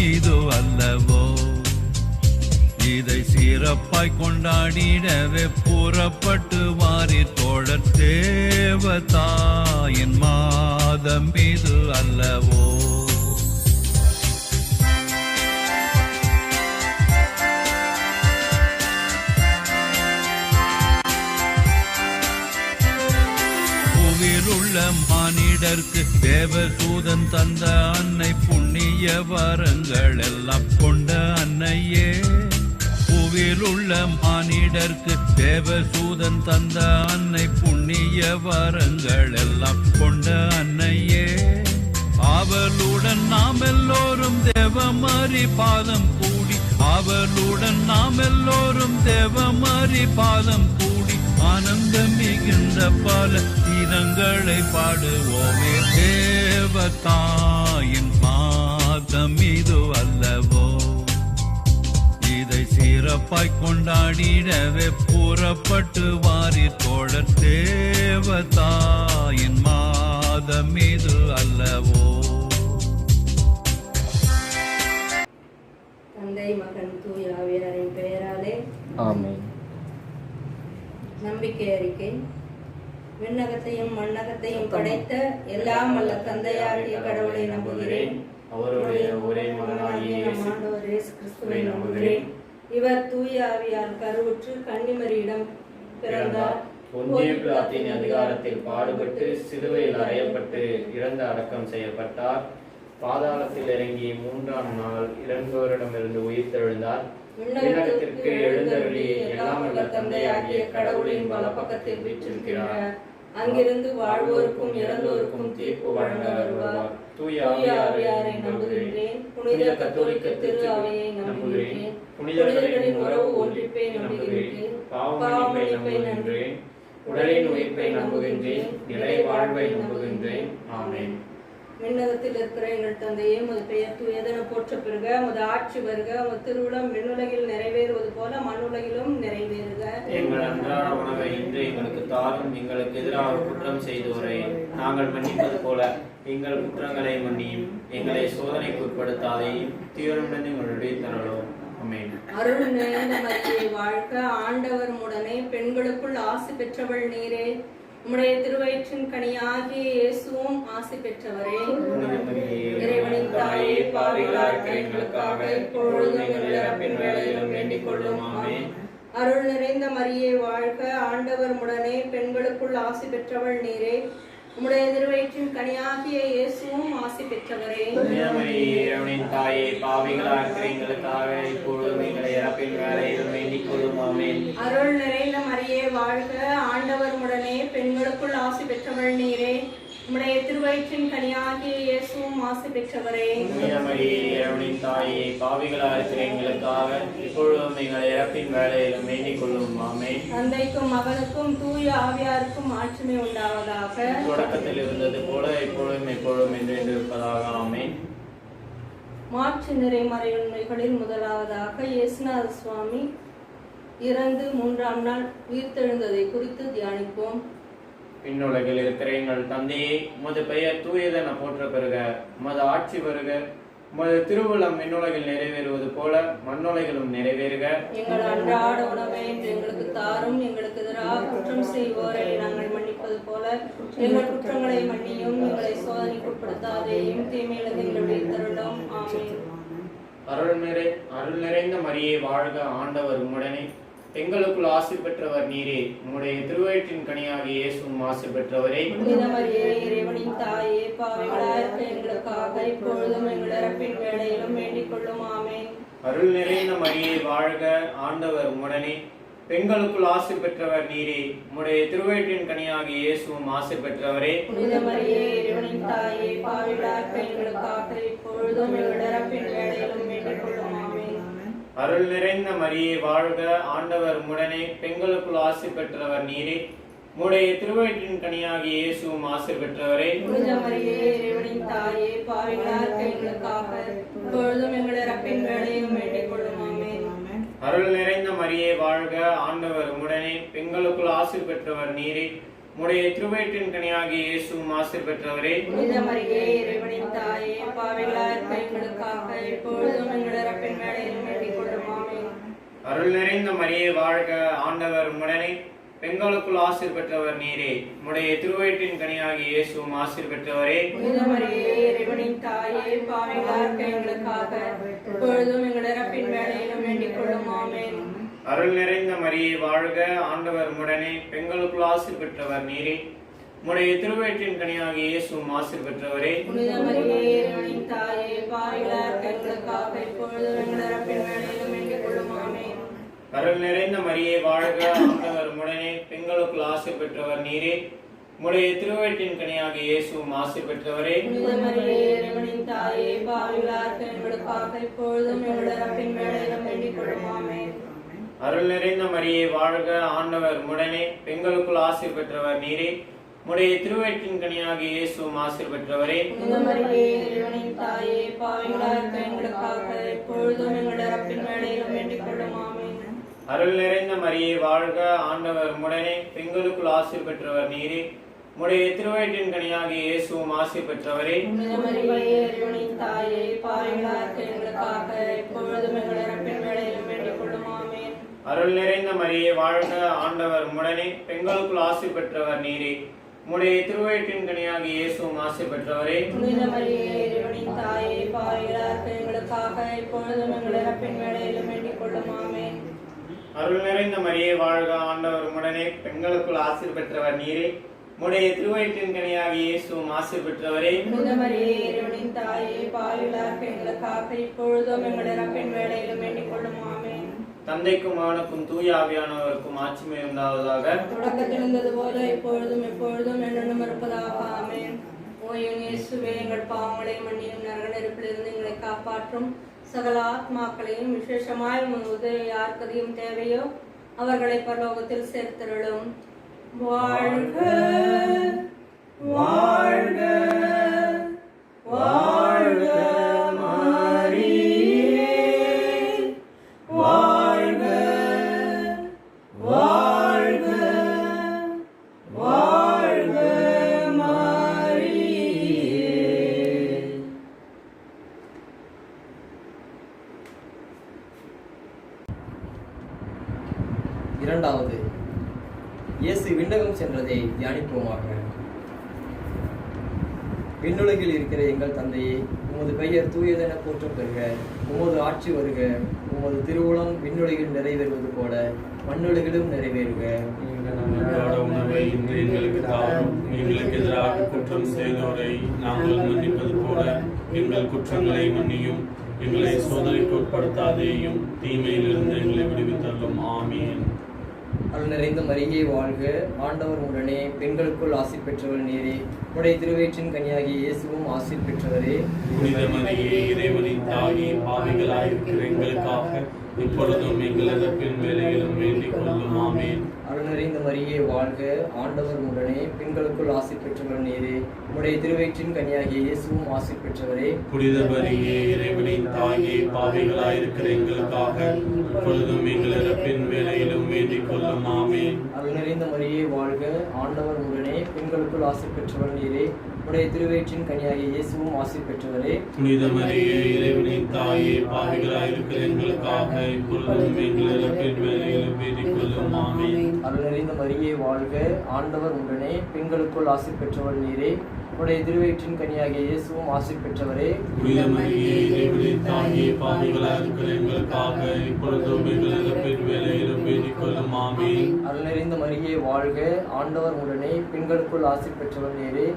இது அல்லவோ. இதை சிறப்பாய் கொண்டாடிடவே புறப்பட்டு வாரி தோழர் தேவதாயின் மாதம் இது அல்லவோ. உள்ள மானிடர்க்கு தேவதூதன் தந்த அன்னை புண்ணிய வரங்கள் எல்லாம் கொண்ட அன்னையே. பூவில் உள்ள மானிடர்க்கு தேவதூதன் தந்த அன்னை புண்ணிய வரங்கள் எல்லாம் கொண்ட அன்னையே. அவளுடன் நாம் எல்லோரும் தேவமாரி பாதம் கூடி, அவளுடன் நாம் எல்லோரும் தேவமாரி பாதம் கூடி ஆனந்தம் மிகுந்த பல கீதங்களை பாடுவோமே. தேவதாயின் மாதம் இது அல்லவோ. இதை சிறப்பாய் கொண்டாடிடவே புறப்பட்டு வாரி தோழர் தேவதாயின் மாதம் இது அல்லவோ. தந்தை மகன் தூய ஆவியாரின் பெயராலே ஆமென். நம்பிக்கை அறிக்கை. விண்ணகத்தையும் மண்ணகத்தையும் படைத்த எல்லாம் வல்ல தந்தையாகிய கடவுளை நம்புகிறேன். அவருடைய ஒரே மகனாகிய நம் ஆண்டவர் இயேசு கிறிஸ்துவை நம்புகிறேன். இவர் தூய ஆவியால் கருவுற்று கன்னிமரியிடம் பிறந்தார். பொந்திய பிலாத்தின் அதிகாரத்தில் பாடுபட்டு சிலுவையில் அறையப்பட்டு இறந்து அடக்கம் செய்யப்பட்டார். பாதாளத்தில் இறங்கி 3ஆம் நாள் இறந்தோரிடமிருந்து உயிர்த்தெழுந்தார். விண்ணகத்திற்கு எழுந்தருளி எல்லாம் வல்ல தந்தையாகிய கடவுளின் வலப்பக்கத்தில் வீற்றிருக்கிறார். அங்கிருந்து வாழ்வோருக்கும் இறந்தோருக்கும் தீர்ப்பு வழங்க வருவார். தூய ஆவியாரை நம்புகிறேன். புனித கத்தோலிக்க திரு அவையை நம்புகிறேன். புனிதர்களின் உறவு ஒன்றிப்பை நம்புகிறேன். பாவமன்னிப்பை நம்புகிறேன். உடலின் உயிர்ப்பை நம்புகின்றேன். நிலை வாழ்வை நம்புகின்றேன். ஆமென். விண்ணகத்தில் இருக்கிற எங்கள் தந்தையே, உமது பெயர் தூயதென போற்ற பெறுக. உமது ஆட்சி வருக. உமது திருவுளம் விண்ணுலகில் நிறைவேறுவது போல மண்ணுலகிலும் நிறைவேறுக. எங்கள் அன்றாட உணவை இன்று எங்களுக்கு தாரும். எங்களுக்கு எதிராக குற்றம் செய்தோரை நாங்கள் மன்னிப்பது போல எங்கள் குற்றங்களை மன்னியும். எங்களை சோதனைக்கு உட்படுத்தாதையும் தீவிரமிருந்து எங்களுடைய தரலும். ஆமென். அருள் நிறைந்த மரியே வாழ்க. ஆண்டவர் உடனே பெண்களுக்குள் ஆசி பெற்றவள் நீரே. உம்முடைய திருவயிற்றின் கனியாகிய இயேசுவும் ஆசி பெற்றவரே. இறைவனின் தாயே, பாவிகளாகிய எங்களுக்காக இப்பொழுதும் எங்கள் இறப்பின் வேளையிலும் வேண்டிக் கொள்ளும். ஆமென். அருள் நிறைந்த மரியே வாழ்க. ஆண்டவர் உடனே பெண்களுக்குள் ஆசி பெற்றவள் நீரே. உம்முடைய திருவயிற்றின் கனியாகிய இயேசுவும் ஆசி பெற்றவரே. இறைவனின் தாயே, பாவிகளாகிய எங்களுக்காக இப்பொழுதும் எங்கள் இறப்பின் வேளையிலும் வேண்டிக் கொள்ளும். ஆமென். அருள் நிறைந்த மரியே வாழ்க. ஆண்டவர் உடனே பெண்களுக்குள் ஆசி பெற்றவள் நீரே. உம்முடைய திருவயிற்றின் கனியாகிய இயேசுவும் ஆசி பெற்றவரே. இறைவனின் தாயே, பாவிகளாகிய எங்களுக்காக இப்பொழுதும் எங்கள் இறப்பின் வேளையிலும் வேண்டிக் கொள்ளும். ஆமென். தந்தைக்கும் மகனுக்கும் தூய ஆவியாருக்கும் ஆட்சிமை உண்டாவதாக. தொடக்கத்தில் இருந்தது போல இப்பொழுதும் எப்பொழுதும் என்று இருப்பதாக. ஆமென். மாற்று நிறைமறையுண்மைகளில் முதலாவதாக இயேசுநாத சுவாமி இறந்து 3ஆம் நாள் உயிர்த்தெழுந்ததை குறித்து தியானிப்போம். விண்ணுலகில் இருக்கிற எங்கள் தந்தையே, உமது பெயர் தூயதென போற்ற பெறுக. உமது ஆட்சி வருக. உமது திருவுளம் விண்ணுலகில் நிறைவேறுவது போல மண்ணுலகிலும் நிறைவேறுக. எங்கள் அன்றாட உணவை எங்களுக்கு தாரும். எங்களுக்கு எதிராக குற்றம் செய்வோரை நாங்கள் மன்னிப்பது போல எங்கள் குற்றங்களை மன்னியும். எங்களை சோதனைக்கு உட்படுத்தாதேயும் தீமையிலிருந்து எங்களை தருளும். ஆமென். அருள் நிறைந்த மரியே வாழ்க. ஆண்டவர் உம்முடனே. பெண்களுக்குள் ஆசி பெற்றவர் நீரே. உம்முடைய திருவயிற்றின் கனியாகிய இயேசுவும் ஆசி பெற்றவரே. புனித மரியே, இறைவனின் தாயே, பாவிகளாகிய எங்களுக்காக இப்பொழுதும் எங்கள் இறப்பின் வேளையிலும் வேண்டிக் கொள்ளும். ஆமென். அருள் நிறைந்த மரியே வாழ்க. ஆண்டவர் உம்முடனே. பெண்களுக்குள் ஆசி பெற்றவர் நீரே. உம்முடைய திருவயிற்றின் கனியாகிய இயேசுவும் ஆசி பெற்றவரே. புனித மரியே, இறைவனின் தாயே, பாவிகளாகிய எங்களுக்காக இப்பொழுதும் எங்கள் இறப்பின் வேளையிலும் வேண்டிக் கொள்ளும். ஆமென். அருள் நிறைந்த மரியே வாழ்க. ஆண்டவர் உம்முடனே. பெண்களுக்குள் ஆசி பெற்றவர் நீரே. உம்முடைய திருவயிற்றின் கனியாகிய இயேசுவும் ஆசி பெற்றவரே. புனித மரியே, இறைவனின் தாயே, பாவிகளாகிய எங்களுக்காக இப்பொழுதும் எங்கள் இறப்பின் வேளையிலும் வேண்டிக் கொள்ளும். ஆமென். அருள் நிறைந்த மரியே வாழ்க. ஆண்டவர் உம்முடனே. பெண்களுக்குள் ஆசி பெற்றவர் நீரே. உம்முடைய திருவயிற்றின் கனியாகிய இயேசுவும் ஆசீர் பெற்றவரே. புனித மரியே இறைவனின் தாயே, பாவிகளாய் இருக்கிற எங்களுக்காக இப்பொழுதும் எங்கள் இறப்பின் வேளையிலும் வேண்டிக் கொள்ளும். ஆமென். அருள் நிறைந்த மரியே வாழ்க, ஆண்டவர் உம்முடனே, பெண்களுக்குள் ஆசீர் பெற்றவர் நீரே. உம்முடைய திருவயிற்றின் கனியாகிய இயேசுவும் ஆசீர் பெற்றவரே. புனித மரியே இறைவனின் தாயே, பாவிகளாய் இருக்கிற எங்களுக்காக இப்பொழுதும் எங்கள் இறப்பின் வேளையிலும் வேண்டிக் கொள்ளும். ஆமென். அருள் நிறைந்த மரியே வாழ்க, ஆண்டவர் உம்முடனே, பெண்களுக்குள் ஆசீர் பெற்றவர் நீரே. உம்முடைய திருவயிற்றின் கனியாகிய இயேசுவும் ஆசீர் பெற்றவரே. புனித மரியே இறைவனின் தாயே, பாவிகளாய் இருக்கிற எங்களுக்காக இப்பொழுதும் எங்கள் இறப்பின் வேளையிலும் வேண்டிக் கொள்ளும். ஆமென். அருள் நிறைந்த மரியே வாழ்க, ஆண்டவர் உம்முடனே, பெண்களுக்குள் ஆசீர் பெற்றவர் நீரே. உம்முடைய திருவயிற்றின் கனியாகிய இயேசுவும் ஆசீர் பெற்றவரே. புனித மரியே இறைவனின் தாயே, பாவிகளாய் இருக்கிற எங்களுக்காக இப்பொழுதும் எங்கள் இறப்பின் வேளையிலும் வேண்டிக் கொள்ளும். ஆமென். அருள் நிறைந்த மரியே வாழ்க, ஆண்டவர் உம்முடனே, பெண்களுக்குள் ஆசீர் பெற்றவர் நீரே. உம்முடைய திருவயிற்றின் கனியாகிய இயேசுவும் ஆசீர் பெற்றவரே. புனித மரியே இறைவனின் தாயே, பாவிகளாய் இருக்கிற எங்களுக்காக இப்பொழுதும் எங்கள் இறப்பின் வேளையிலும் வேண்டிக் கொள்ளும். ஆமென். அருள் நிறைந்த மரியே வாழ்க, ஆண்டவர் உம்முடனே, பெண்களுக்குள் ஆசீர் பெற்றவர் நீரே. உம்முடைய திருவயிற்றின் கனியாகிய இயேசுவும் ஆசீர் பெற்றவரே. புனித மரியே இறைவனின் தாயே, பாவிகளாய் இருக்கிற எங்களுக்காக இப்பொழுதும் எங்கள் இறப்பின் வேளையிலும் வேண்டிக் கொள்ளும். ஆமென். அருள் நிறைந்த மரியே வாழ்க, ஆண்டவர் உம்முடனே, பெண்களுக்குள் ஆசீர் பெற்றவர் நீரே. உம்முடைய திருவயிற்றின் கனியாகிய இயேசுவும் ஆசீர் பெற்றவரே. புனித மரியே இறைவனின் தாயே, பாவிகளாய் இருக்கிற எங்களுக்காக இப்பொழுதும் எங்கள் இறப்பின் வேளையிலும் வேண்டிக் கொள்ளும். ஆமென். அருள் நிறைந்த மரியே வாழ்க, ஆண்டவர் உம்முடனே, பெண்களுக்குள் ஆசீர் பெற்றவர் நீரே. உம்முடைய திருவயிற்றின் கனியாகிய இயேசுவும் ஆசீர் பெற்றவரே. புனித மரியே இறைவனின் தாயே, பாவிகளாய் இருக்கிற எங்களுக்காக இப்பொழுதும் எங்கள் இறப்பின் வேளையிலும் வேண்டிக் கொள்ளும். ஆமென். தந்தைக்கும் மகனுக்கும் தூய ஆவியானவருக்கும் ஆட்சிமை உண்டாவதாக. தொடக்கத்தில் இருந்தது போல இப்பொழுதும் எப்பொழுதும் என்னும் இருப்பதாக. ஆமென். ஓ என் இயேசுவே, எங்கள் பாவங்களை மன்னியும், நரக நெருப்பிலிருந்து எங்களை காப்பாற்றும், சகல ஆத்மாக்களையும் விசேஷமாய் உமது உதவி யாருக்கதையும் தேவையோ அவர்களை பரலோகத்தில் சேர்த்தருளும். வாழ்க வாழ்க வாழ்க மரியே, வாழ்க வாழ்க வாழ்க மரியே. இரண்டாவது, இயேசு விண்ணகம் சென்றதை தியானிப்போமாக. விண்ணுலகில் இருக்கிற எங்கள் தந்தையே, உமது பெயர் தூயதென போற்றம் பெறுக. உமது ஆட்சி வருக. உமது திருவுளம் விண்ணுலகில் நிறைவேறுவது போல மண்ணுலகிலும் நிறைவேறுக. அன்றாட உணவை இன்று எங்களுக்கு தாரும். எங்களுக்கு எதிராக குற்றம் செய்தோரை நாங்கள் மன்னிப்பது போல எங்கள் குற்றங்களை மன்னியும். எங்களை சோதனைக்கு உட்படுத்தாதேயும், தீமையிலிருந்து எங்களை விடுவித்தள்ளும். ஆமீன். அருள் நிறைந்த மரியே வாழ்க, ஆண்டவர் உடனே, பெண்களுக்குள் ஆசீர் பெற்றவர் நீரே. உடைய திருவயிற்றின் கனியாகிய இயேசுவும் ஆசீர் பெற்றவரே. புனித மரியே இறைவனின் தாயே, பாவிகளாயிருக்கிற எங்களுக்காக இப்பொழுதும் எங்கள் இறப்பின் வேளையிலும் வேண்டிக் கொள்ளும். ஆமீன். அருள் நிறைந்த மரியே வாழ்க, ஆண்டவர் உடனே, பெண்களுக்குள் ஆசீர் பெற்றவர் நீரே. உடைய திருவயிற்றின் கனியாகிய இயேசுவும் ஆசீர் பெற்றவரே. புனித மரியே இறைவனின் தாயே, பாவிகளாயிருக்கிற எங்களுக்காக இப்பொழுதும் எங்கள் இறப்பின் வேளையிலும் வேண்டிக் கொள்ளும். ஆமீன். அருள் நிறைந்த மரியே வாழ்க, ஆண்டவர் உடனே, பெண்களுக்குள் ஆசீர் பெற்றவர் நீரே. உடைய திருவயிற்றின் கனியாகிய இயேசுவும் ஆசீர் பெற்றவரே. புனித மரியே இறைவனின் தாயே, பாவிகளாயிருக்கிற எங்களுக்காக இப்பொழுதும் எங்கள் இறப்பின் வேளையிலும் வேண்டிக் கொள்ளும். ஆமீன். அருள் நிறைந்த மரியே வாழ்க, ஆண்டவர் உடனே, பெண்களுக்குள் ஆசீர் பெற்றவர் நீரே. உடைய திருவயிற்றின் கனியாகிய இயேசுவும் ஆசீர் பெற்றவரே. புனித மரியே இறைவனின் தாயே, பாவிகளாயிருக்கிற எங்களுக்காக இப்பொழுதும் எங்கள் இறப்பின் வேளையிலும் வேண்டிக் கொள்ளும். ஆமீன். அருள் நிறைந்த மரியே வாழ்க, ஆண்டவர் உடனே, பெண்களுக்குள் ஆசீர் பெற்றவர் நீரே.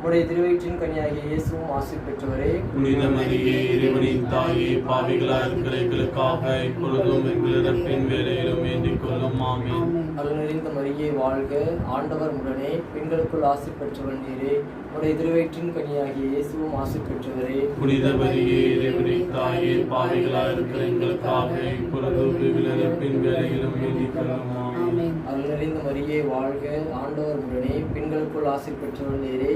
உடைய திருவயிற்றின் கனியாகிய இயேசுவும் ஆசீர் பெற்றவரே. புனித மரியே இறைவனின் தாயே, பாவிகளாயிருக்கிற எங்களுக்காக இப்பொழுதும் எங்கள் இறப்பின் வேளையிலும் வேண்டிக் கொள்ளும். ஆமீன். அருள் நிறைந்த மரியே வாழ்க, ஆண்டவர் உடனே, பெண்களுக்குள் ஆசீர் பெற்றவர் நீரே. உடைய திருவயிற்றின் கனியாகிய இயேசுவும் ஆசீர் பெற்றவரே. புனித மரியே இறைவனின் தாயே, பாவிகளாயிருக்கிற எங்களுக்காக இப்பொழுதும் எங்கள் இறப்பின் வேளையிலும் வேண்டிக் கொள்ளும். ஆமீன். அருள் நிறைந்த மரியே வாழ்க, ஆண்டவர் உடனே, பெண்களுக்குள் ஆசீர் பெற்றவர் நீரே.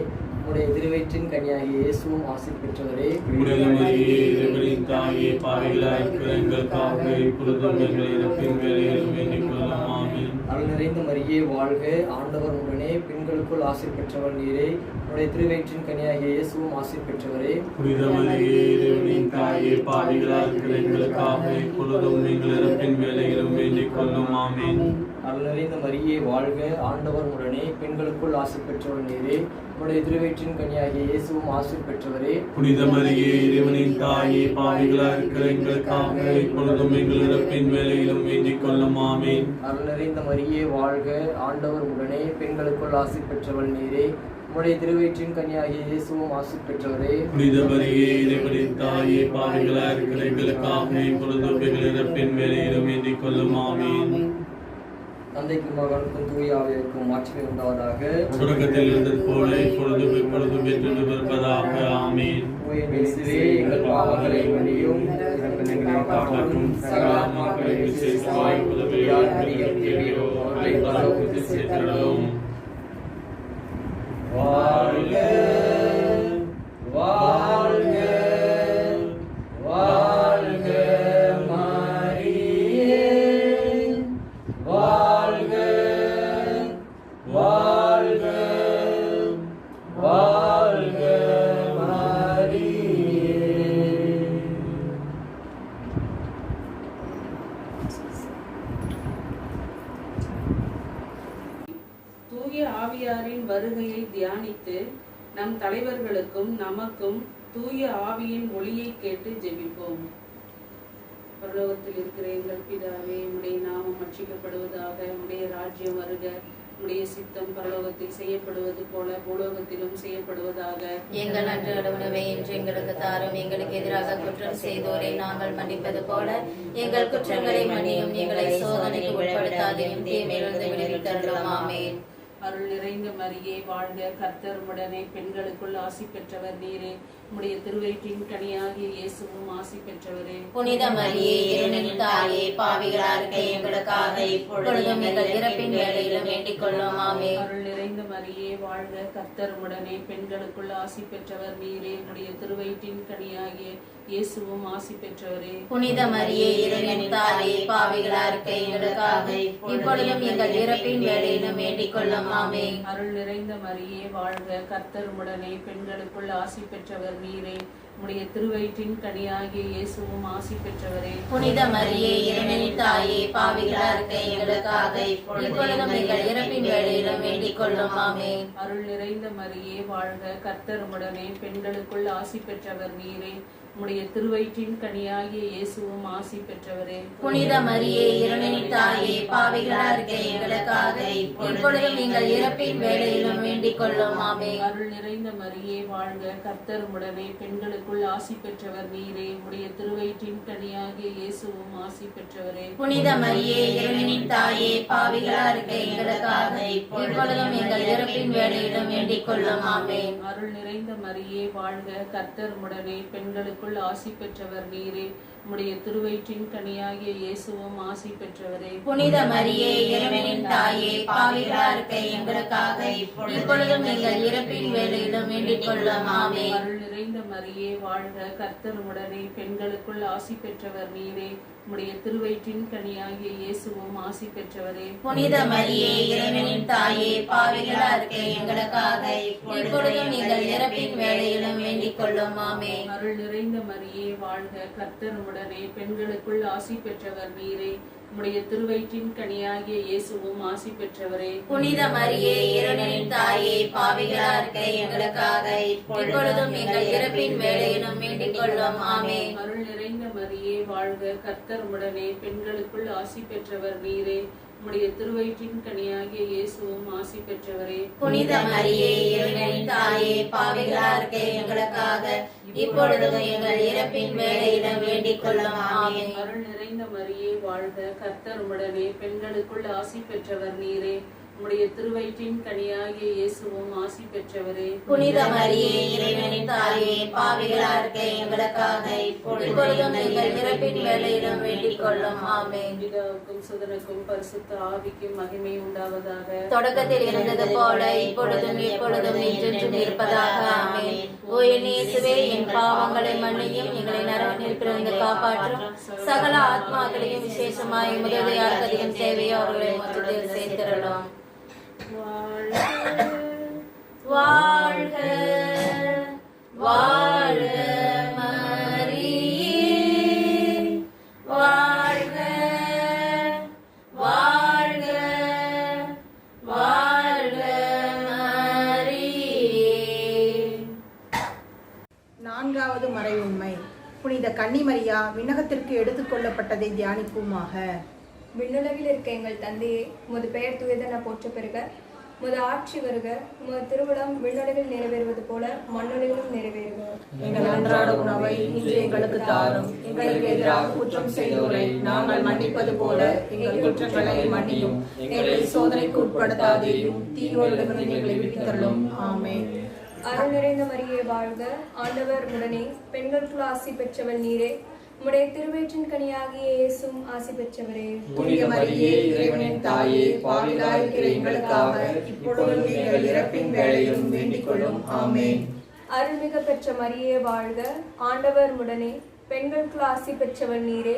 உடைய திருவயிற்றின் கனியாகிய இயேசுவும் ஆசீர் பெற்றவரே. புனித மரியே இறைவனின் தாயே, பாவிகளாயிருக்கிற எங்களுக்காக இப்பொழுதும் எங்கள் இறப்பின் வேளையிலும் வேண்டிக் கொள்ளும். ஆமீன். ஆமென். அருள் நிறைந்த மரியே வாழ்க, ஆண்டவர் உடனே பெண்களுக்குள் ஆசை பெற்றவர் நீரே. உடைய திருவயிற்றின் கனியாகிய இயேசுவும் ஆசை பெற்றவரே. புனித மரியே, இறைவனின் தாயே, பாவிகளாய் இருக்கிற எங்களுக்காக இப்பொழுதும் எங்கள் இறப்பின் வேளையிலும் வேண்டிக் கொள்ளும். ஆமென். அருள் நிறைந்த மரியே வாழ்க, ஆண்டவர் உடனே பெண்களுக்குள் ஆசை பெற்றவர் நீரே. உடைய திருவயிற்றின் கனியாகிய இயேசுவும் ஆசை பெற்றவரே. புனித மரியே, இறைவனின் தாயே, பாவிகளாய் இருக்கிற எங்களுக்காக இப்பொழுதும் எங்கள் இறப்பின் வேளையிலும் வேண்டிக் கொள்ளும். ஆமென். அருள் நிறைந்த மரியே வாழ்க, ஆண்டவர் உடனே பெண்களுக்குள் ஆசை பெற்றவள் நீரே. உடைய திருவயிற்றின் கனியாகிய இயேசுவும் ஆசை பெற்றவரே. புனித மரியே, இறைவனின் தாயே, பாவிகளாய் இருக்கிற எங்களுக்காக இப்பொழுதும் எங்கள் இறப்பின் வேளையிலும் வேண்டிக் கொள்ளும். ஆமென். தந்தைக்கும் மகனுக்கும் தூய ஆவியாருக்கும் மாட்சிமை உண்டாவதாக. தொடக்கத்தில் இருந்தது போல இப்பொழுதும் எப்பொழுதும் என்றென்றும் இருப்பதாக. ஆமென். தூய இயேசுவே, எங்கள் பாவங்களை மன்னியும், எங்களை காப்பாற்றும். சகல ஆத்மாக்களையும் விசேஷமாய் உதவியால் அதிகம் தேவையோ அவர்களை பரலோகத்தில் சேர்த்திடவும். வாழ்க வாழ்க வாழ்க மரியே, வாழ்க வாழ்க வாழ்க மரியே. தூய ஆவியாரின் வருகையை தியானித்து நம் தலைவர்களுக்கும் நமக்கும் தூய ஆவியின் ஒளியை கேட்டு ஜெபிப்போம். பரலோகத்தில் இருக்கிற எங்கள் பிதாவே, உம்முடைய நாமம் ரட்சிக்கப்படுவதாக, உம்முடைய ராஜ்யம் வருக, உம்முடைய சித்தம் பரலோகத்தில் செய்யப்படுவது போல பூலோகத்திலும் செய்யப்படுவதாக. எங்கள் அன்றாட உணவை இன்று எங்களுக்கு தாரும். எங்களுக்கு எதிராக குற்றம் செய்தோரை நாங்கள் மன்னிப்பது போல எங்கள் குற்றங்களை மன்னியும். எங்களை சோதனைக்கு உட்படுத்தாதையும் தீமையிலிருந்து விடுவித்தருளும். ஆமென். அருள் நிறைந்த மரியே வாழ்க, கர்த்தர் உடனே பெண்களுக்குள் ஆசி பெற்றவர் நீரே. உம்முடைய திருவயிற்றின் கனியாகிய இயேசுவும் ஆசி பெற்றவரே. புனித மரியே, இறைவனின் தாயே, பாவிகளாய் இருக்கிற எங்களுக்காக இப்பொழுதும் எங்கள் இறப்பின் வேளையிலும் வேண்டிக் கொள்ளும். ஆமென். அருள் நிறைந்த மரியே வாழ்க, கர்த்தர் உடனே பெண்களுக்குள் ஆசி பெற்றவர் நீரே. உம்முடைய திருவயிற்றின் கனியாகிய இயேசுவும் ஆசி பெற்றவரே. புனித மரியே, இறைவனின் தாயே, பாவிகளாய் இருக்கிற எங்களுக்காக இப்பொழுதும் எங்கள் இறப்பின் வேளையிலும் வேண்டிக் கொள்ளும். ஆமென். அருள் நிறைந்த மரியே வாழ்க, கர்த்தர் உடனே பெண்களுக்குள் ஆசி பெற்றவர் நீரே. உம்முடைய திருவயிற்றின் கனியாகிய இயேசுவும் ஆசி பெற்றவரே. புனித மரியே, இறைவனின் தாயே, பாவிகளாய் இருக்கிற எங்களுக்காக இப்பொழுதும் எங்கள் இறப்பின் வேளையிலும் வேண்டிக் கொள்ளும். ஆமென். அருள் நிறைந்த மரியே வாழ்க, கர்த்தர் உடனே பெண்களுக்குள் ஆசி பெற்றவர் நீரே. உம்முடைய திருவயிற்றின் கனியாகிய இயேசுவும் ஆசி பெற்றவரே. புனித மரியே, இறைவனின் தாயே, பாவிகளாய் இருக்கிற எங்களுக்காக இப்பொழுதும் எங்கள் இறப்பின் வேளையிலும் வேண்டிக் கொள்ளும். ஆமென். அருள் நிறைந்த மரியே வாழ்க, கர்த்தர் உடனே பெண்களுக்குள் ஆசி பெற்றவர் நீரே. உம்முடைய திருவயிற்றின் கனியாகிய இயேசுவும் ஆசி பெற்றவரே. புனித மரியே, இறைவனின் தாயே, பாவிகளாய் இருக்கிற எங்களுக்காக இப்பொழுதும் எங்கள் இறப்பின் வேளையிலும் வேண்டிக் கொள்ளும். ஆமென். அருள் நிறைந்த மரியே வாழ்க, கர்த்தர் உடனே பெண்களுக்குள் ஆசி பெற்றவர் நீரே. உம்முடைய திருவயிற்றின் கனியாகிய இயேசுவும் ஆசி பெற்றவரே. புனித மரியே, இறைவனின் தாயே, பாவிகளாய் இருக்கிற எங்களுக்காக இப்பொழுதும் எங்கள் இறப்பின் வேளையிலும் வேண்டிக் கொள்ளும். ஆமென். அருள் நிறைந்த மரியே வாழ்க, கர்த்தர் உடனே பெண்களுக்குள் ஆசி பெற்றவர் நீரே. உம்முடைய திருவயிற்றின் கனியாகிய இயேசுவும் ஆசி பெற்றவரே. புனித மரியே, இறைவனின் தாயே, பாவிகளாய் இருக்கிற எங்களுக்காக இப்பொழுதும் எங்கள் இறப்பின் வேளையிலும் வேண்டிக் கொள்ளும். ஆமென். அருள் நிறைந்த மரியே வாழ்க, கர்த்தர் உடனே பெண்களுக்குள் ஆசி பெற்றவர் நீரே. உம்முடைய திருவயிற்றின் கனியாகிய இயேசுவும் ஆசி பெற்றவரே. புனித மரியே, இறைவனின் தாயே, பாவிகளாய் இருக்கிற எங்களுக்காக இப்பொழுதும் எங்கள் இறப்பின் வேளையிலும் வேண்டிக் கொள்ளும். ஆமென். அருள் நிறைந்த மரியே வாழ்க, கர்த்தர் உடனே பெண்களுக்குள் ஆசி பெற்றவர் நீரே. உம்முடைய திருவயிற்றின் கனியாகிய இயேசுவும் ஆசி பெற்றவரே. புனித மரியே, இறைவனின் தாயே, பாவிகளாய் இருக்கிற எங்களுக்காக இப்பொழுதும் எங்கள் இறப்பின் வேளையிலும் வேண்டிக் கொள்ளும். ஆமென். அருள் நிறைந்த மரியே வாழ்க, கர்த்தர் உடனே பெண்களுக்குள் ஆசி பெற்றவர் நீரே. உம்முடைய திருவயிற்றின் கனியாகிய இயேசுவும் ஆசி பெற்றவரே. புனித மரியே, இறைவனின் தாயே, பாவிகளா இருக்க எங்களுக்காக இப்பொழுதும் எங்கள் இறப்பின் வேளையிலும் வேண்டிக் கொள்ளும். ஆமென். பிதாவுக்கும் சுதனுக்கும் பரிசுத்த ஆவிக்கும் மகிமை உண்டாவதாக. தொடக்கத்தில் இருந்தது போல இப்பொழுதும் எப்பொழுதும் என்றென்றும் இருப்பதாக. ஆமென். ஓ என் இயேசுவே, என் பாவங்களை மன்னியும், எங்களை நரகத்தில் பிறந்து காப்பாற்றும், சகல ஆத்மாக்களையும் விசேஷமாய் முதலியார் அதிகம் தேவையோ அவர்களை மொத்தத்தில் சேர்த்திடலாம். வாழ்க வாழ்க மரியே, வாழ்க வாழ்க வாழ்க மரியே. நான்காவது மறை உண்மை. புனித கன்னிமரியா விண்ணகத்திற்கு எடுத்துக் கொள்ளப்பட்டதை தியானிப்போமாக. விண்ணுலகில் இருக்க எங்கள் தந்தையே, உமது பெயர் தூயதென போற்ற பெறுக. உமது ஆட்சி வருக. உமது திருவிழம் விண்ணுலகில் நிறைவேறுவது போல மண்ணுலகிலும் நிறைவேறுக. எங்கள் அன்றாட உணவை இன்று எங்களுக்கு தாரும். எங்களுக்கு எதிராக குற்றம் செய்தோரை நாங்கள் மன்னிப்பது போல எங்கள் குற்றங்களை மன்னியும். எங்களை சோதனைக்கு உட்படுத்தாதேயும், தீயோரிடமிருந்து எங்களை விடுவித்தருளும். ஆமென். அருள் நிறைந்த மரியே வாழ்க. ஆண்டவர் உடனே பெண்களுக்குள் ஆசி பெற்றவள் நீரே. உம்முடைய திருவயிற்றின் கனியாகிய இயேசுவும் ஆசி பெற்றவரே. புனித மரியே, இறைவனின் தாயே, பாவிகளாயிருக்கிற எங்களுக்காக இப்பொழுதும் எங்கள் இறப்பின் வேளையிலும் வேண்டிக் கொள்ளும். ஆமென். அருள்மிக பெற்ற மரியே வாழ்க. ஆண்டவர் உடனே பெண்களுக்குள் ஆசி பெற்றவள் நீரே.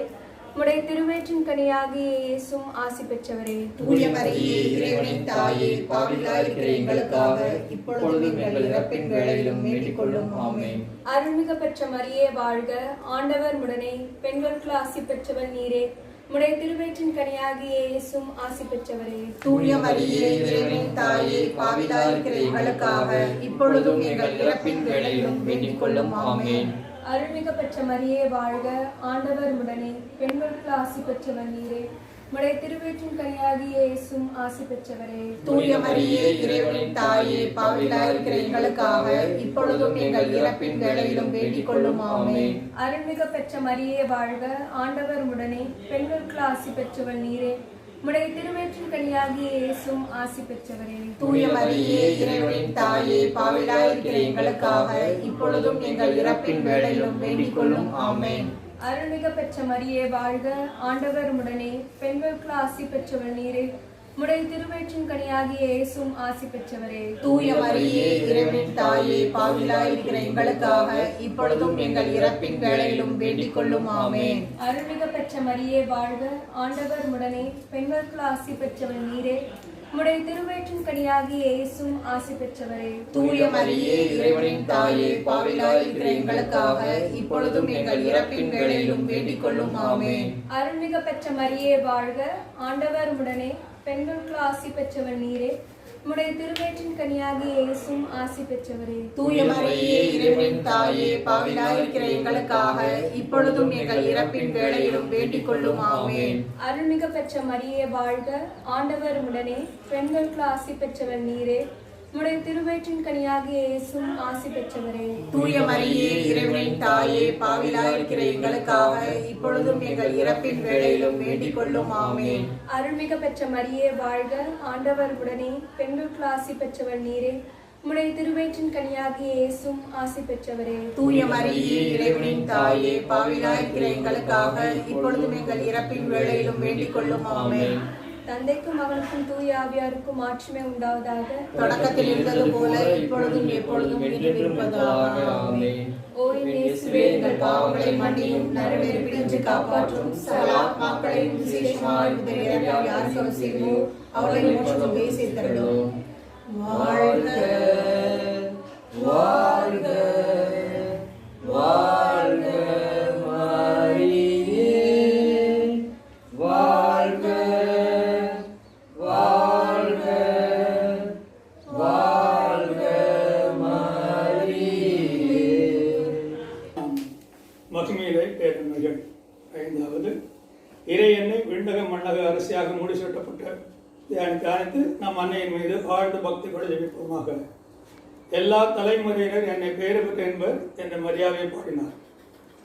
உம்முடைய திருவயிற்றின் கனியாகிய இயேசுவும் ஆசி பெற்றவரே. தூய மரியே, இறைவனின் தாயே, பாவிகளாயிருக்கிற எங்களுக்காக இப்பொழுதும் எங்கள் இறப்பின் வேளையிலும் வேண்டிக் கொள்ளும். ஆமென். அருள்மிக பெற்ற மரியே வாழ்க. ஆண்டவர் உடனே பெண்களுக்குள் ஆசி பெற்றவள் நீரே. உம்முடைய திருவயிற்றின் கனியாகிய இயேசுவும் ஆசி பெற்றவரே. தூய மரியே, இறைவனின் தாயே, பாவிகளாயிருக்கிற எங்களுக்காக இப்பொழுதும் எங்கள் இறப்பின் வேளையிலும் வேண்டிக் கொள்ளும். ஆமென். அருள்மிக பெற்ற மரியே வாழ்க. ஆண்டவர் உடனே பெண்களுக்குள் ஆசி பெற்றவள் நீரே. உம்முடைய திருவயிற்றின் கனியாகிய இயேசுவும் ஆசி பெற்றவரே. தூய மரியே, இறைவனின் தாயே, பாவிகளாயிருக்கிற எங்களுக்காக இப்பொழுதும் எங்கள் இறப்பின் வேளையிலும் வேண்டிக் கொள்ளும். ஆமென். அருள்மிக பெற்ற மரியே வாழ்க. ஆண்டவர் உடனே பெண்களுக்குள் ஆசி பெற்றவள் நீரே. உம்முடைய திருவயிற்றின் கனியாகிய இயேசுவும் ஆசி பெற்றவரே. தூய மரியே, இறைவனின் தாயே, பாவிகளாயிருக்கிற எங்களுக்காக இப்பொழுதும் எங்கள் இறப்பின் வேளையிலும் வேண்டிக் கொள்ளும். ஆமென். அருள்மிக பெற்ற மரியே வாழ்க. ஆண்டவர் உடனே பெண்களுக்குள் ஆசி பெற்றவள் நீரே. உம்முடைய திருவயிற்றின் கனியாகிய இயேசுவும் ஆசி பெற்றவரே. தூய மரியே, இறைவனின் தாயே, பாவிகளாயிருக்கிற எங்களுக்காக இப்பொழுதும் எங்கள் இறப்பின் வேளையிலும் வேண்டிக் கொள்ளும். ஆமென். அருள்மிக பெற்ற மரியே வாழ்க. ஆண்டவர் உடனே பெண்களுக்குள் ஆசி பெற்றவள் நீரே. உம்முடைய திருவயிற்றின் கனியாகிய இயேசுவும் ஆசி பெற்றவரே. தூய மரியே, இறைவனின் தாயே, பாவிகளாயிருக்கிற எங்களுக்காக இப்பொழுதும் எங்கள் இறப்பின் வேளையிலும் வேண்டிக் கொள்ளும். ஆமென். அருள்மிக பெற்ற மரியே வாழ்க. ஆண்டவர் உடனே பெண்களுக்குள் ஆசி பெற்றவள் நீரே. உம்முடைய திருவயிற்றின் கனியாகிய இயேசுவும் ஆசி பெற்றவரே. தூய மரியே, இறைவனின் தாயே, பாவிகளாயிருக்கிற எங்களுக்காக இப்பொழுதும் எங்கள் இறப்பின் வேளையிலும் வேண்டிக் கொள்ளும். ஆமென். அருள்மிக பெற்ற மரியே வாழ்க. ஆண்டவர் உடனே பெண்களுக்குள் ஆசி பெற்றவள் நீரே. உம்முடைய திருவயிற்றின் கனியாகிய இயேசுவும் ஆசி பெற்றவரே. தூய மரியே, இறைவனின் தாயே, பாவிகளாயிருக்கிற எங்களுக்காக இப்பொழுதும் எங்கள் இறப்பின் வேளையிலும் வேண்டிக் கொள்ளும். ஆமென். அருள்மிக பெற்ற மரியே வாழ்க. ஆண்டவர் உடனே பெண்களுக்குள் ஆசி பெற்றவள் நீரே. உம்முடைய திருவயிற்றின் கனியாகிய இயேசுவும் ஆசி பெற்றவரே. தூய மரியே, இறைவனின் தாயே, பாவிகளாயிருக்கிற எங்களுக்காக இப்பொழுதும் எங்கள் இறப்பின் வேளையிலும் வேண்டிக் கொள்ளும். ஆமென். தந்தைக்கும் மகனுக்கும் தூய ஆவியாருக்கும் மாட்சிமை உண்டாவதாக. தொடக்கத்தில் இருந்தது போல இப்பொழுதும் எப்பொழுதும் என்றும் இருப்பதாக. ஆமென். ஓ என் இயேசுவே, எங்கள் பாவங்களை மன்னியும், நரகத்திலிருந்து காப்பாற்றும், சகல ஆத்மாக்களையும் விசேஷமாய் உதவியாக யாருக்கு அவசியமோ அவர்களை மோட்சத்துக்கு சேர்த்தருளும். வாழ்க வாழ்க வாழ்க மரியே, வாழ்க வாழ்க வாழ்க மரியே. மகிமையிலே பேரன்மைகள். ஐந்தாவது, இறை எண்ணெய் விண்ணக மண்ணக அரசியாக முடிசூட்டப்பட்ட தியானித்து நம் அன்னையின் மீது ஆழ்ந்த பக்தியோடு ஜெபிப்போமாக. எல்லா தலைமுறையினர் என்னை பேறு பெற்ற என்பர் என்ற மரியாதையை பாடினார்.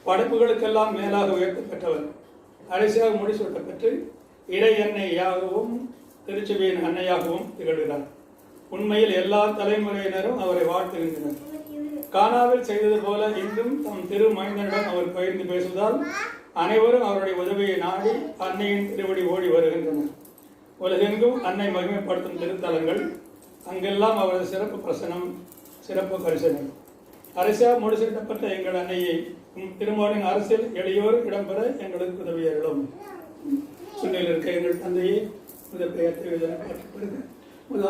படைப்புகளுக்கெல்லாம் மேலாக உயர்த்த பெற்றவர் அரசியாக முடிசூட்ட பெற்று இறை எண்ணெய் யாகவும் திருச்சபையின் அன்னையாகவும் திகழ்கிறார். உண்மையில் எல்லா தலைமுறையினரும் அவரை வாழ்த்துகின்றனர். கானாவில் செய்தது போல இன்றும் தம் திரு மைந்தனிடம் அவர் பகிர்ந்து பேசுவதால் அனைவரும் அவருடைய உதவியை நாடி அன்னையின் திருவடி ஓடி வருகின்றனர். உலகெங்கும் அன்னை மகிமைப்படுத்தும் திருத்தலங்கள், அங்கெல்லாம் அவரது சிறப்பு பிரசனம், சிறப்பு கரிசனை. அரசால் முடிசூட்டப்பட்ட எங்கள் அன்னையை திருமாலின் அரசில் எளியோர் இடம்பெற எங்களுக்கு உதவியர்களும். சொல்லில் இருக்க எங்கள் தந்தையை முதல்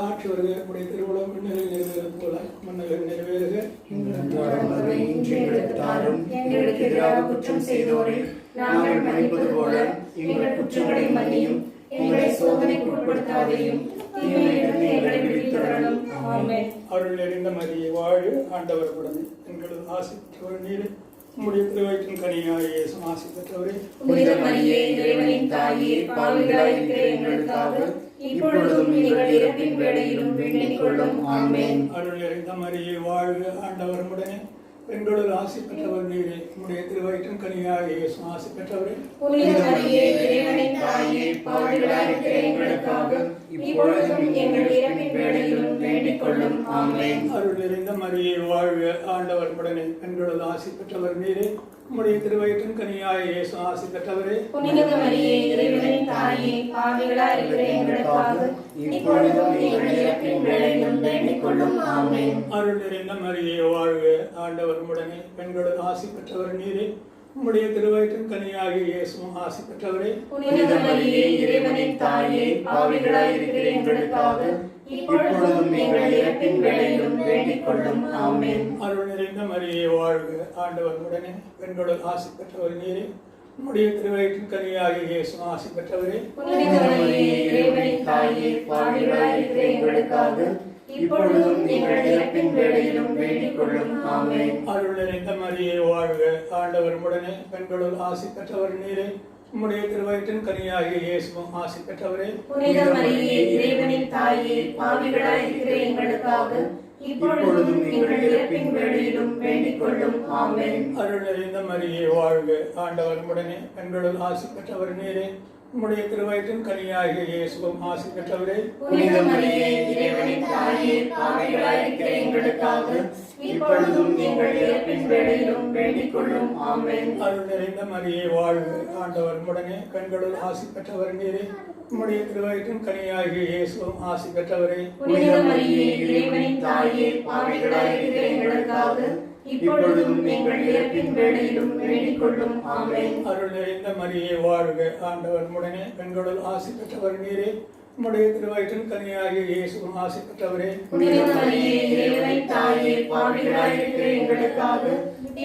ஆட்சி வருக, உடைய திருவுளம் விண்ணுகளில் நிறைவேறுவது போல மண்ணுகளில் நிறைவேறுக. எங்களுக்கு எதிராக குற்றம் செய்தோரை நாங்கள் மன்னிப்பது போல எங்கள் குற்றங்களை மன்னியும், எங்களை சோதனைக்கு உட்படுத்தாதையும் தீமையிலிருந்து எங்களை விடுவித்தருளும். ஆமென். அருள் நிறைந்த மரியே வாழ்க, ஆண்டவர் உடனே எங்களது ஆசி பெற்றவர் நீரே. உம்முடைய திருவயிற்றின் கனியாகிய இயேசு ஆசி பெற்றவரே. புனித மரியே, இறைவனின் தாயே, பாவிகளாயிருக்கிற எங்களுக்காக இப்பொழுதும் எங்கள் இறப்பின் வேளையிலும் வேண்டிக் கொள்ளும். ஆமென். அருள் நிறைந்த மரியே வாழ்க, ஆண்டவர் உடனே பெண்களுள் ஆசி பெற்றவர் நீரே. உம்முடைய திருவயிற்றின் கனியாகிய இயேசு ஆசி பெற்றவரே. புனித மரியே, இறைவனின் தாயே, பாவிகளாயிருக்கிற எங்களுக்காக இப்பொழுதும் எங்கள் இறப்பின் வேளையிலும் வேண்டிக் கொள்ளும். ஆமென். அருள் நிறைந்த மரியே வாழ்க, ஆண்டவர் உடனே பெண்களுள் ஆசி பெற்றவர் நீரே. உம்முடைய திருவயிற்றின் கனியாகிய இயேசு ஆசி பெற்றவரே. புனித மரியே, இறைவனின் தாயே, பாவிகளாயிருக்கிற எங்களுக்காக இப்பொழுதும் எங்கள் இறப்பின் வேளையிலும் வேண்டிக் கொள்ளும். ஆமென். அருள் நிறைந்த மரியே வாழ்க, ஆண்டவர் உடனே பெண்களுள் ஆசி பெற்றவர் நீரே. உம்முடைய திருவயிற்றின் கனியாகிய இயேசு ஆசி பெற்றவரே. புனித மரியே, இறைவனின் தாயே, பாவிகளாயிருக்கிற எங்களுக்காக இப்பொழுதும் எங்கள் இறப்பின் வேளையிலும் வேண்டிக் கொள்ளும். ஆமென். அருள் நிறைந்த மரியே வாழ்க, ஆண்டவர் உடனே பெண்களுள் ஆசி பெற்றவர் நீரே. உம்முடைய திருவயிற்றின் கனியாகிய இயேசு ஆசி பெற்றவரே. புனித மரியே, இறைவனின் தாயே, பாவிகளாயிருக்கிற எங்களுக்காக இப்பொழுதும் எங்கள் இறப்பின் வேளையிலும் வேண்டிக் கொள்ளும். ஆமென். அருள் நிறைந்த மரியே வாழ்க, ஆண்டவர் உடனே பெண்களுள் ஆசி பெற்றவர் நீரே. உம்முடைய திருவயிற்றின் கனியாகிய இயேசு ஆசி பெற்றவரே. புனித மரியே, இறைவனின் தாயே, பாவிகளாயிருக்கிற எங்களுக்காக இப்பொழுதும் எங்கள் இறப்பின் வேளையிலும் வேண்டிக் கொள்ளும். ஆமென். அருள் நிறைந்த மரியே வாழ்க, ஆண்டவர் உடனே பெண்களுள் ஆசி பெற்றவர் நீரே. உம்முடைய திருவயிற்றின் கனியாகிய இயேசு ஆசி பெற்றவரே. புனித மரியே, இறைவனின் தாயே, பாவிகளாயிருக்கிற எங்களுக்காக இப்பொழுதும் எங்கள் இறப்பின் வேளையிலும் வேண்டிக் கொள்ளும். ஆமென். அருள் நிறைந்த மரியே வாழ்க, ஆண்டவர் உடனே பெண்களுள் ஆசி பெற்றவர் நீரே. உம்முடைய திருவயிற்றின் கனியாகிய இயேசு ஆசி பெற்றவரே. புனித மரியே, இறைவனின் தாயே, பாவிகளாயிருக்கிற எங்களுக்காக இப்பொழுதும் எங்கள் இறப்பின் வேளையிலும் வேண்டிக் கொள்ளும். ஆமென். அருள் நிறைந்த மரியே வாழ்க, ஆண்டவர் உடனே பெண்களுள் ஆசி பெற்றவர் நீரே. உம்முடைய திருவயிற்றின் கனியாகிய இயேசு ஆசி பெற்றவரே. புனித மரியே, இறைவனின் தாயே, பாவிகளாயிருக்கிற எங்களுக்காக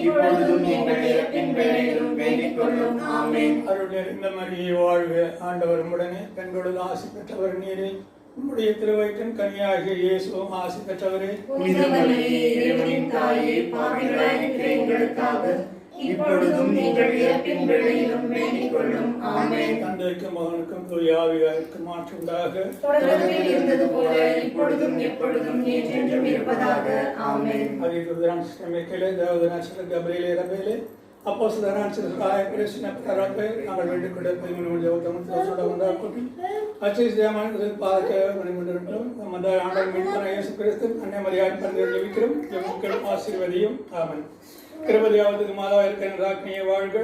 இப்பொழுதும் எங்கள் இறப்பின் வேளையிலும் வேண்டிக் கொள்ளும். ஆமென். அருள் நிறைந்த மரியே வாழ்க, ஆண்டவர் உடனே பெண்களுள் ஆசி பெற்றவர் நீரே. உம்முடைய திருவயிற்றின் கனியாகிய இயேசு ஆசி பெற்றவரே. புனித மரியே, இறைவனின் தாயே, பாவிகளாயிருக்கிற எங்களுக்காக இப்பொழுதும் எங்கள் இறப்பின் வேளையிலும் வேண்டிக் கொள்ளும். ஆமென். தந்தைக்கும் மகனுக்கும் தூய ஆவியாருக்கும் மாற்று உண்டாக. தொடக்கத்தில் இருந்தது போல இப்பொழுதும் எப்பொழுதும் என்றென்றும் இருப்பதாக. ஆமென். அதிதுதரான் சிஸ்டமேக்கலே தேவதரான் சில கபரிலே ரபேலே அப்போஸ்தலரான் சில சகாய பிரேஷன பரப்பே நாங்கள் வேண்டிக் கொண்ட பெருமையோடு ஜெபத்தம் தோசோட வந்தாக்கி அச்சீஸ் தேவமான பாதக மணிமுண்டரும் நம்ம ஆண்டவர் மீட்பர் இயேசு கிறிஸ்து அன்னை மரியாதை பரிந்துரை ஜெபிக்கிறோம். எங்கள் ஆசீர்வதியும். ஆமென். கிருபதியாவதுக்கு மாதா இருக்கிற ராக்னியை வாழ்க.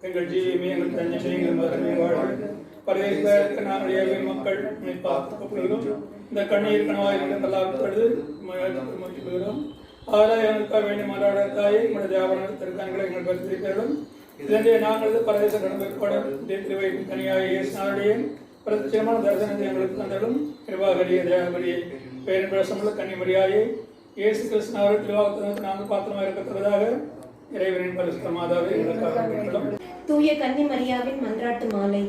எங்கள் ஜீவியமே எங்கள் தஞ்சமே எங்கள் மதமே வாழ்க. பரதேச நாங்களுடைய மக்கள் பார்க்கப்படுகிறோம். இந்த கண்ணீர் கனவாக இருக்கிற லாபத்தோடு மகிழ்ச்சிப்படுகிறோம். ஆலயங்களுக்காக வேண்டிய மாறாட தாயை உங்களுடைய ஆவரணத்திற்கான எங்கள் பரிந்துரைக்கிறோம். இதனுடைய நாங்களது பரதேச கடமைப்பட திருவயிற்றின் கனியாக இயேசுடைய பிரத்யேகமான தரிசனத்தை எங்களுக்கு தந்தாலும் கிருபாகரிய தேவகரிய பேரின் பிரசமுள்ள கன்னிமரியாயை இயேசு கிறிஸ்து அவர்கள் திருவாக்கு நாங்கள் பாத்திரமாக இருக்கத்தக்கதாக இறைவனின் பரிசுத்த மாதாவை எங்களுக்காக கேட்கிறோம். தூய கன்னி மரியாவின் மன்றாட்டு மாலை.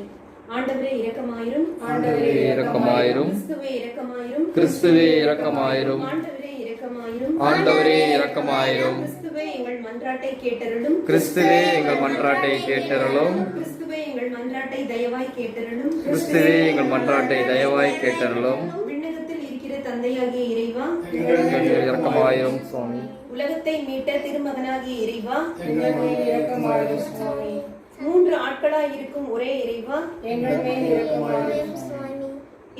ஆண்டவரே இரக்கமாயிரும். ஆண்டவரே இரக்கமாயிரும். கிறிஸ்துவே இரக்கமாயிரும். கிறிஸ்துவே இரக்கமாயிரும். ஆண்டவரே இரக்கமாயிரும். ஆண்டவரே இரக்கமாயிரும். கிறிஸ்துவே எங்கள் மன்றாட்டை கேட்டருளும். கிறிஸ்துவே எங்கள் மன்றாட்டை கேட்டருளும். கிறிஸ்துவே எங்கள் மன்றாட்டை தயவாய் கேட்டருளும். கிறிஸ்துவே எங்கள் மன்றாட்டை தயவாய் கேட்டருளும். விண்ணகத்தில் இருக்கிற தந்தையாகிய இறைவா இரக்கமாயிரும் சுவாமி. உலகத்தை மீட்ட திருமகனாகிய இறைவா எங்கள் மேல் இரக்கமாயிரும் சுவாமி. 3 ஆட்களாய் இருக்கும் ஒரே இறைவா எங்கள் மேல் இரக்கமாயிரும் சுவாமி.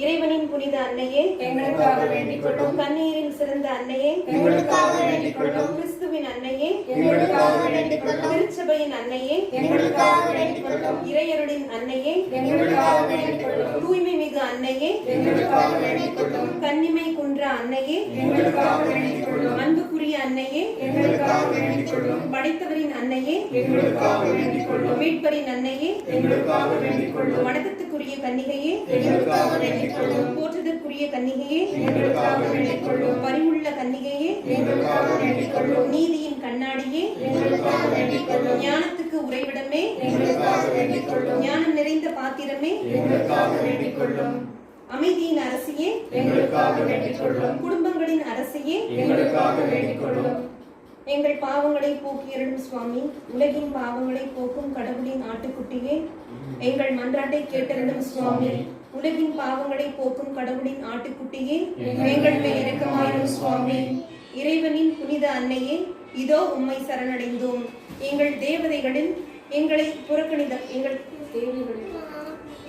இறைவனின் புனித அன்னையே, எங்களுக்காக வேண்டிக் கொள்ளும். கண்ணீரில் சிறந்த அன்னையே, எங்களுக்காக வேண்டிக் கொள்ளும். கிறிஸ்துவின் அன்னையே, எங்களுக்காக வேண்டிக் கொள்ளும். திருச்சபையின் அன்னையே, எங்களுக்காக வேண்டிக் கொள்ளும். இறையருளின் அன்னையே, எங்களுக்காக வேண்டிக் கொள்ளும். தூய்மை மிகு அன்னையே, எங்களுக்காக வேண்டிக் கொள்ளும். கன்னிமை குன்ற அன்னையே, எங்களுக்காக வேண்டிக் கொள்ளும். அன்புக்குரிய அன்னையே, எங்களுக்காக வேண்டிக் கொள்ளும். படைத்தவரின் அன்னையே, எங்களுக்காக வேண்டிக் கொள்ளும். மீட்பரின் அன்னையே, எங்களுக்காக வேண்டிக் கொள்ளும். வணக்கத்துக்குரிய கன்னிகையே, எங்களுக்காக வேண்டிக் கொள்ளும். போற்றுதற்குரிய கன்னிகையே, எங்களுக்காக வேண்டிக் கொள்ளும். பரிவுள்ள கன்னிகையே, எங்களுக்காக வேண்டிக் கொள்ளும். நீதியின் கண்ணாடியே, எங்களுக்காக வேண்டிக் கொள்ளும். ஞானத்துக்கு உறைவிடமே, எங்களுக்காக வேண்டிக் கொள்ளும். ஞானம் நிறைந்த பாத்திரமே, எங்களுக்காக வேண்டிக் கொள்ளும். அமைதியின் அரசியே, எங்களுக்காக வேண்டிக் கொள்ளும். குடும்பங்களின் அரசியே, எங்களுக்காக வேண்டிக் கொள்ளும். எங்கள் பாவங்களை போக்கியருளும் சுவாமி, உலகின் பாவங்களை போக்கும் கடவுளின் ஆட்டுக்குட்டியே, எங்கள் மன்றாட்டை கேட்டருளும் சுவாமி, உலகின் பாவங்களை போக்கும் கடவுளின் ஆட்டுக்குட்டியே, எங்கள் மேல் இரக்கமாயிரும் சுவாமி. இறைவனின் புனித அன்னையே, இதோ உம்மை சரணடைந்தோம். எங்கள் தேவதைகளில் எங்களை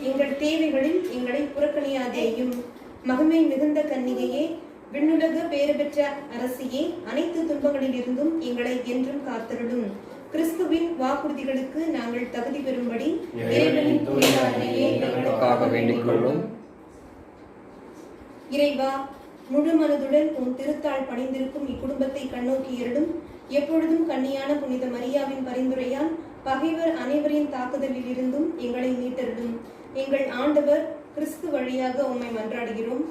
எங்கள் தேவைகளில் எங்களை புறக்கணியாதேயும். மகிமை மிகுந்த கன்னிகையே, விண்ணுலக பேறு பெற்ற அரசியே, அனைத்து துன்பங்களில் இருந்தும் எங்களை என்றும் காத்தருளும். கிறிஸ்துவின் வாக்குறுதிகளுக்கு நாங்கள் தகுதி பெறும்படி இறைவனின் புனித அன்னையே எங்களுக்காக வேண்டிக் கொள்ளும். இறைவா, முழு மனதுடன் உன் திருத்தாள் பணிந்திருக்கும் இக்குடும்பத்தை கண்ணோக்கி இருடும். எப்பொழுதும் கன்னியான புனித மரியாவின் பரிந்துரையால் பகைவர் அனைவரின் தாக்குதலில் இருந்தும் எங்களை மீட்டருடும். எங்கள் ஆண்டவர் கிறிஸ்து வழியாக உம்மை மன்றாடுகிறோம்.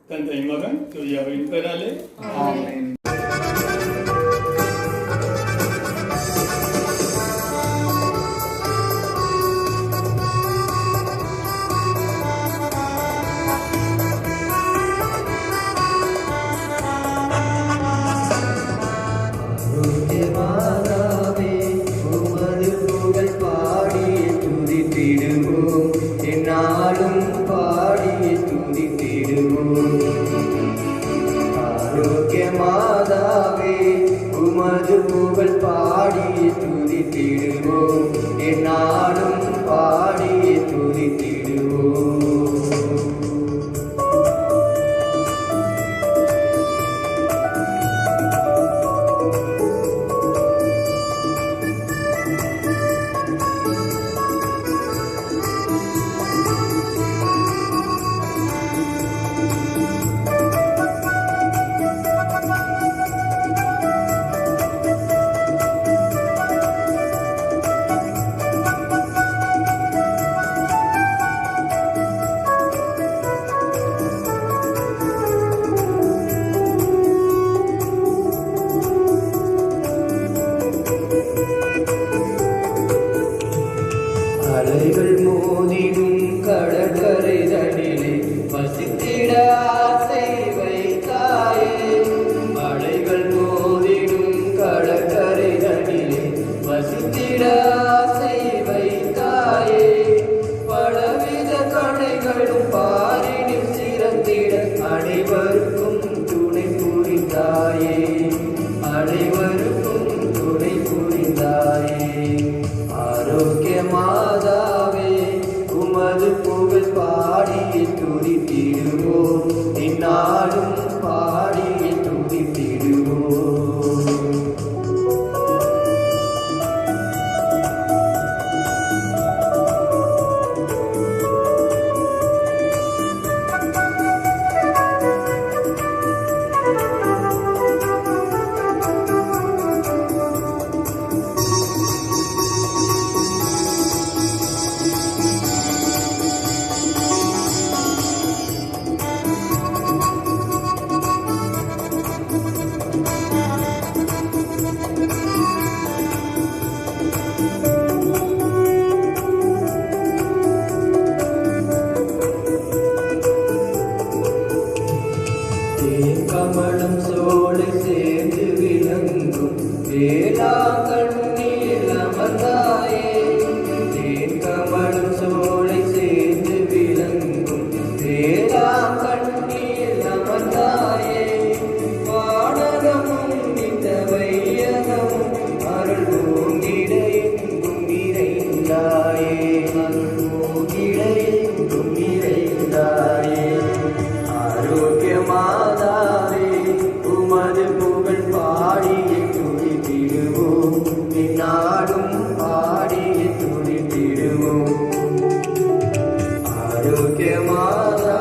தந்தை மகன் தூயாவின் பெயராலே ஆமென். மாதாவே, உமது புகழ் பாடி துதித்திடுவோம், என்னாலும் பாடி துதித்திடுவோம். ஆரோக்கிய மாதாவே, உமது புகழ் பாடி துதித்திடுவோம், என்னாலும் பாடி துதித்திடுவோம். கமலம் சோலை சேர்ந்து விளங்கும் வேளாங்கண்ணில் அமர்ந்தாயே. கமலம் சோலை சேர்ந்து விளங்கும் வேளாங்கண்ணில் அமர்ந்தாயே. வானகமும் இந்த வையகமும் அருள் பூங்கிட எங்கும் நிறைந்தாயே. அருள் பூங்கிட எங்கும் நிறைந்தாயே. ஆரோக்கிய மாதாவே உமது புகழ் பாடியே துதித்திடுவோம். நாடும் பாடியே துதித்திடுவோம். ஆரோக்கிய மாதா